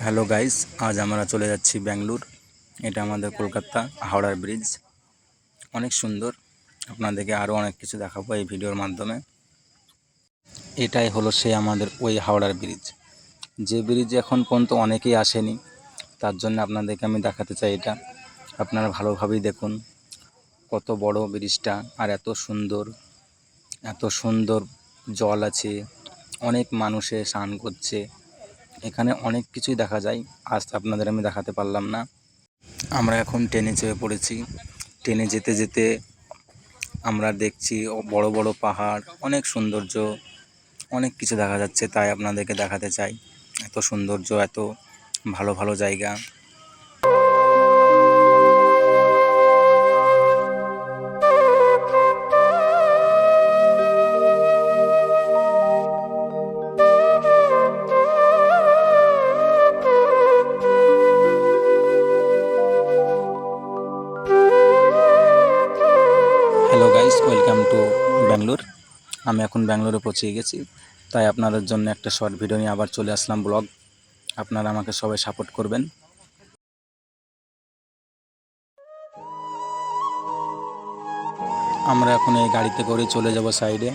Hello guys, আজ আমরা চলে যাচ্ছি ব্যাঙ্গালোর। এটা আমাদের কলকাতা হাওড়ার ব্রিজ, অনেক সুন্দর। আপনাদেরকে আরও অনেক কিছু দেখাবো এই ভিডিওর মাধ্যমে। এটাই হলো সে আমাদের ওই হাওড়ার ব্রিজ, যে ব্রিজ এখন পর্যন্ত অনেকেই আসেনি। তার জন্য আপনাদেরকে আমি দেখাতে চাই এটা। আপনারা ভালোভাবেই দেখুন কত বড় ব্রিজটা, আর এত সুন্দর, এত সুন্দর জল আছে, অনেক মানুষে স্নান করছে। এখানে অনেক কিছুই দেখা যায়, আজ আপনাদের আমি দেখাতে পারলাম না। আমরা এখন ট্রেনে চেপে পড়েছি। ট্রেনে যেতে যেতে আমরা দেখছি বড় বড় পাহাড়, অনেক সৌন্দর্য, অনেক কিছু দেখা যাচ্ছে, তাই আপনাদেরকে দেখাতে চাই। এত সৌন্দর্য, এত ভালো ভালো জায়গা। Hello guys, welcome to Bangalore. আমি এখন ব্যাঙ্গালোরে পৌঁছে গেছি, তাই আপনাদের জন্য একটা শর্ট ভিডিও নিয়ে আবার চলে আসলাম ব্লগ। আপনারা আমাকে সবাই সাপোর্ট করবেন। আমরা এখন এই গাড়িতে করে চলে যাব সাইডে।